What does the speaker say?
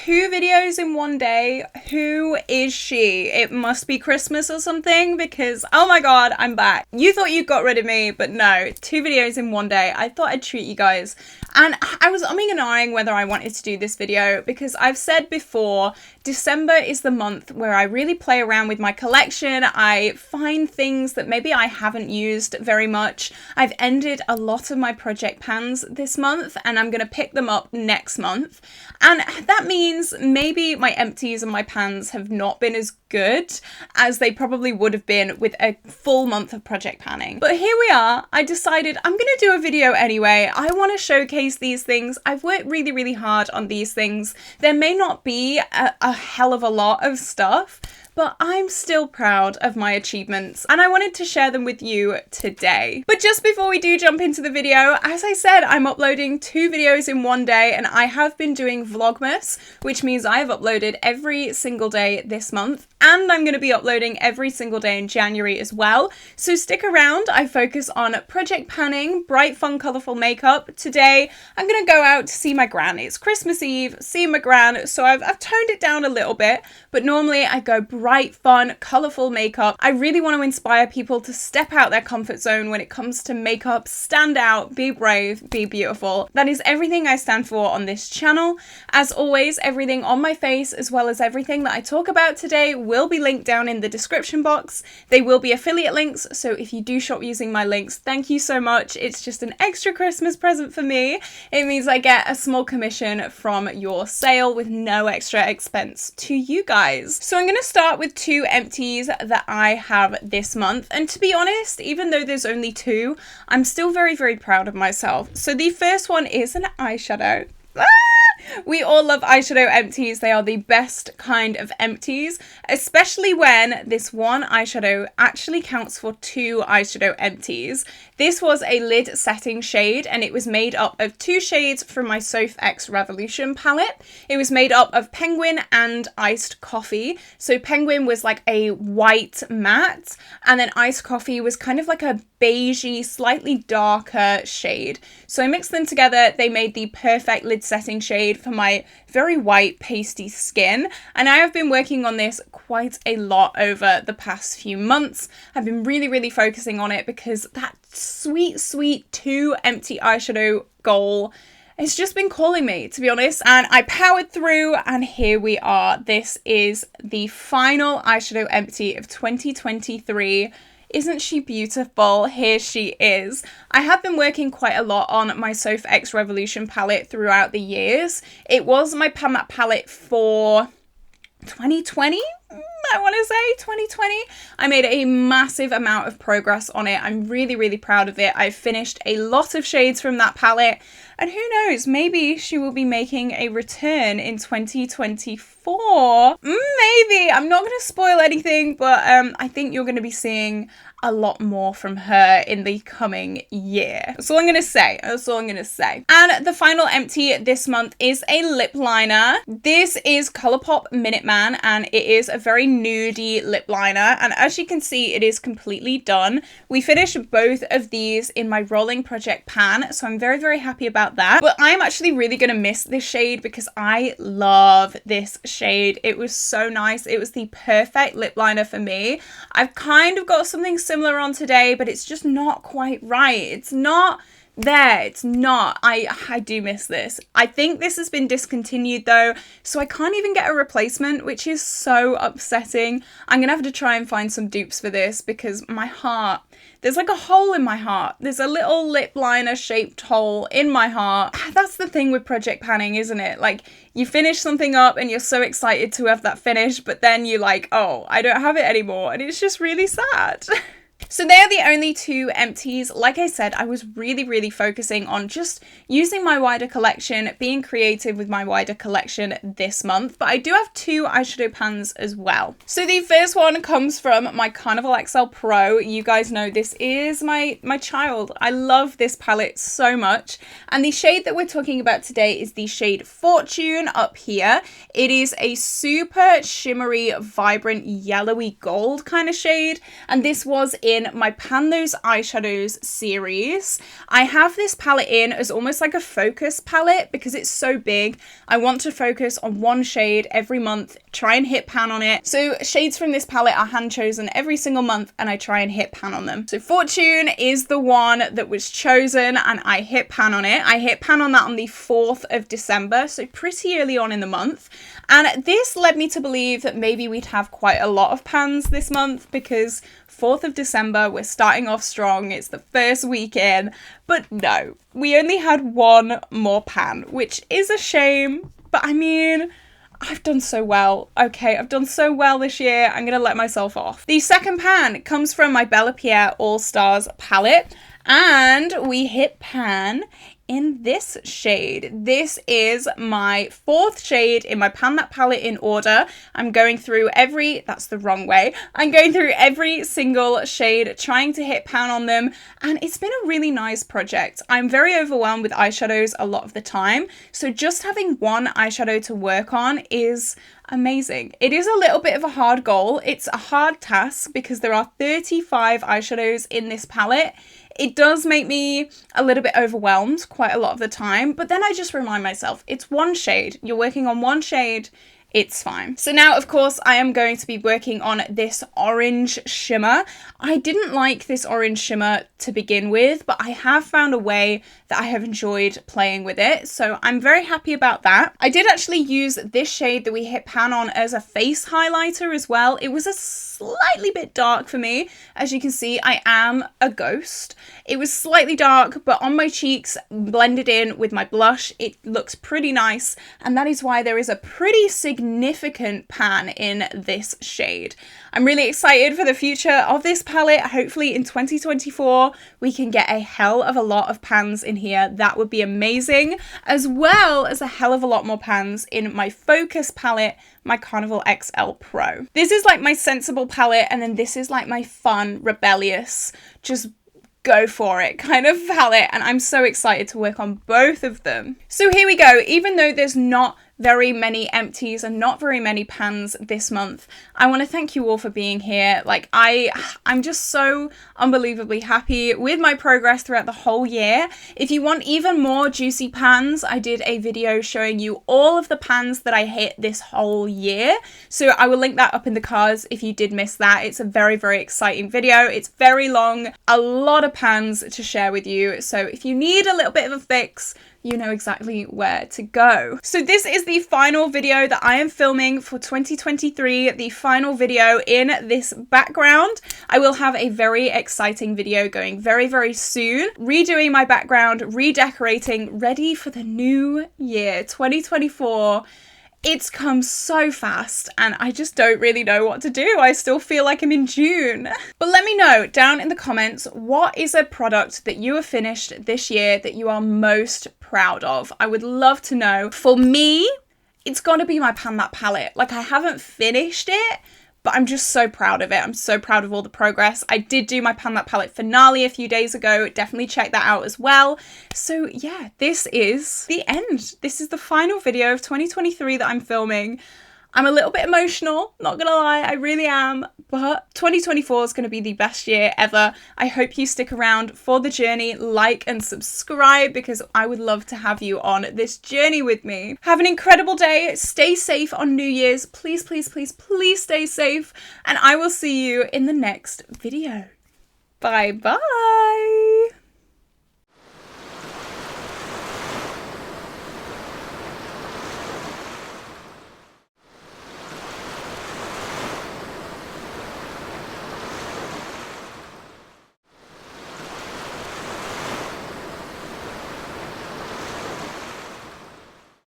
2 videos in one day. Who is she? It must be Christmas or something, because oh my god, I'm back. You thought you got rid of me, but no, 2 videos in one day. I thought I'd treat you guys. And I was umming and ahhing whether I wanted to do this video because I've said before, December is the month where I really play around with my collection. I find things that maybe I haven't used very much. I've ended a lot of my project pans this month and I'm going to pick them up next month. And that means maybe my empties and my pans have not been as good as they probably would have been with a full month of project panning. But here we are. I decided I'm going to do a video anyway. I want to showcase these things. I've worked really, really hard on these things. There may not be a hell of a lot of stuff, but I'm still proud of my achievements and I wanted to share them with you today. But just before we do jump into the video, as I said, I'm uploading 2 videos in one day and I have been doing Vlogmas, which means I have uploaded every single day this month and I'm going to be uploading every single day in January as well. So stick around. I focus on project panning, bright, fun, colourful makeup. Today, I'm going to go out to see my gran. It's Christmas Eve, see my gran, so I've toned it down a little bit, but normally I go bright, fun, colourful makeup. I really want to inspire people to step out their comfort zone when it comes to makeup, stand out, be brave, be beautiful. That is everything I stand for on this channel. As always, everything on my face, as well as everything that I talk about today, will be linked down in the description box. They will be affiliate links, so if you do shop using my links, thank you so much. It's just an extra Christmas present for me. It means I get a small commission from your sale with no extra expense to you guys. So I'm going to start with 2 empties that I have this month, and to be honest, even though there's only 2, I'm still very, very proud of myself. So the first one is an eyeshadow. We all love eyeshadow empties. They are the best kind of empties, especially when this one eyeshadow actually counts for 2 eyeshadow empties. This was a lid setting shade and it was made up of 2 shades from my Soph X Revolution palette. It was made up of Penguin and Iced Coffee. So Penguin was like a white matte and then Iced Coffee was kind of like a beigey, slightly darker shade. So I mixed them together. They made the perfect lid setting shade for my very white pasty skin, and I have been working on this quite a lot over the past few months. I've been really focusing on it because that sweet 2 empty eyeshadow goal has just been calling me, to be honest, and I powered through and here we are. This is the final eyeshadow empty of 2023. Isn't she beautiful? Here she is. I have been working quite a lot on my Soph X Revolution palette throughout the years. It was my Pan Matte palette for 2020, I want to say 2020. I made a massive amount of progress on it. I'm really proud of it. I've finished a lot of shades from that palette, and who knows, maybe she will be making a return in 2024. Maybe. I'm not going to spoil anything, but I think you're going to be seeing a lot more from her in the coming year. That's all I'm going to say. That's all I'm going to say. And the final empty this month is a lip liner. This is Colourpop Minuteman, and it is a very nudie lip liner. And as you can see, it is completely done. We finished both of these in my rolling project pan, so I'm very happy about that. But I'm actually really going to miss this shade because I love this shade. It was so nice. It was the perfect lip liner for me. I've kind of got something similar on today, but it's just not quite right. It's not there. It's not. I do miss this. I think this has been discontinued though, so I can't even get a replacement, which is so upsetting. I'm gonna have to try and find some dupes for this because my heart, there's like a hole in my heart. There's a little lip liner shaped hole in my heart. That's the thing with project panning, isn't it? Like, you finish something up and you're so excited to have that finished, but then you're like, oh, I don't have it anymore, and it's just really sad. So they are the only 2 empties. Like I said, I was really focusing on just using my wider collection, being creative with my wider collection this month, but I do have 2 eyeshadow pans as well. So the first one comes from my Carnival XL Pro. You guys know this is my child. I love this palette so much, and the shade that we're talking about today is the shade Fortune up here. It is a super shimmery, vibrant, yellowy gold kind of shade, and this was in in my Pan Those Eyeshadows series. I have this palette in as almost like a focus palette because it's so big. I want to focus on one shade every month, try and hit pan on it. So shades from this palette are hand chosen every single month and I try and hit pan on them. So Fortune is the one that was chosen and I hit pan on it. I hit pan on that on the 4th of December, so pretty early on in the month. And this led me to believe that maybe we'd have quite a lot of pans this month because 4th of December, we're starting off strong. It's the first weekend, but no, we only had one more pan, which is a shame. But I mean, I've done so well. Okay, I've done so well this year. I'm going to let myself off. The second pan comes from my Bella Pierre All Stars palette, and we hit pan in this shade. This is my 4th shade in my Pan That palette in order. I'm going through that's the wrong way. I'm going through every single shade, trying to hit pan on them, and it's been a really nice project. I'm very overwhelmed with eyeshadows a lot of the time, so just having one eyeshadow to work on is amazing. It is a little bit of a hard goal. It's a hard task because there are 35 eyeshadows in this palette. It does make me a little bit overwhelmed quite a lot of the time, but then I just remind myself, it's one shade. You're working on one shade. It's fine. So now, of course, I am going to be working on this orange shimmer. I didn't like this orange shimmer to begin with, but I have found a way that I have enjoyed playing with it. So I'm very happy about that. I did actually use this shade that we hit pan on as a face highlighter as well. It was a slightly bit dark for me. As you can see, I am a ghost. It was slightly dark, but on my cheeks, blended in with my blush, it looks pretty nice. And that is why there is a pretty significant pan in this shade. I'm really excited for the future of this palette. Hopefully in 2024, we can get a hell of a lot of pans in here. That would be amazing, as well as a hell of a lot more pans in my focus palette, my Carnival XL Pro. This is like my sensible palette, and then this is like my fun, rebellious, just go for it kind of palette, and I'm so excited to work on both of them. So here we go. Even though there's not very many empties and not very many pans this month, I want to thank you all for being here. Like I'm just so unbelievably happy with my progress throughout the whole year. If you want even more juicy pans, I did a video showing you all of the pans that I hit this whole year, so I will link that up in the cards if you did miss that. It's a very, very exciting video. It's very long, a lot of pans to share with you, so if you need a little bit of a fix, you know exactly where to go. So this is the final video that I am filming for 2023, the final video in this background. I will have a very exciting video going very, very soon, redoing my background, redecorating, ready for the new year, 2024. It's come so fast and I just don't really know what to do. I still feel like I'm in June. But let me know down in the comments, what is a product that you have finished this year that you are most proud of? I would love to know. For me, it's got to be my Pan That palette. Like, I haven't finished it, but I'm just so proud of it. I'm so proud of all the progress. I did do my Pan That palette finale a few days ago. Definitely check that out as well. So yeah, this is the end. This is the final video of 2023 that I'm filming. I'm a little bit emotional, not gonna lie, I really am, but 2024 is gonna be the best year ever. I hope you stick around for the journey, like and subscribe, because I would love to have you on this journey with me. Have an incredible day, stay safe on New Year's, please, please, please, please stay safe, and I will see you in the next video. Bye bye.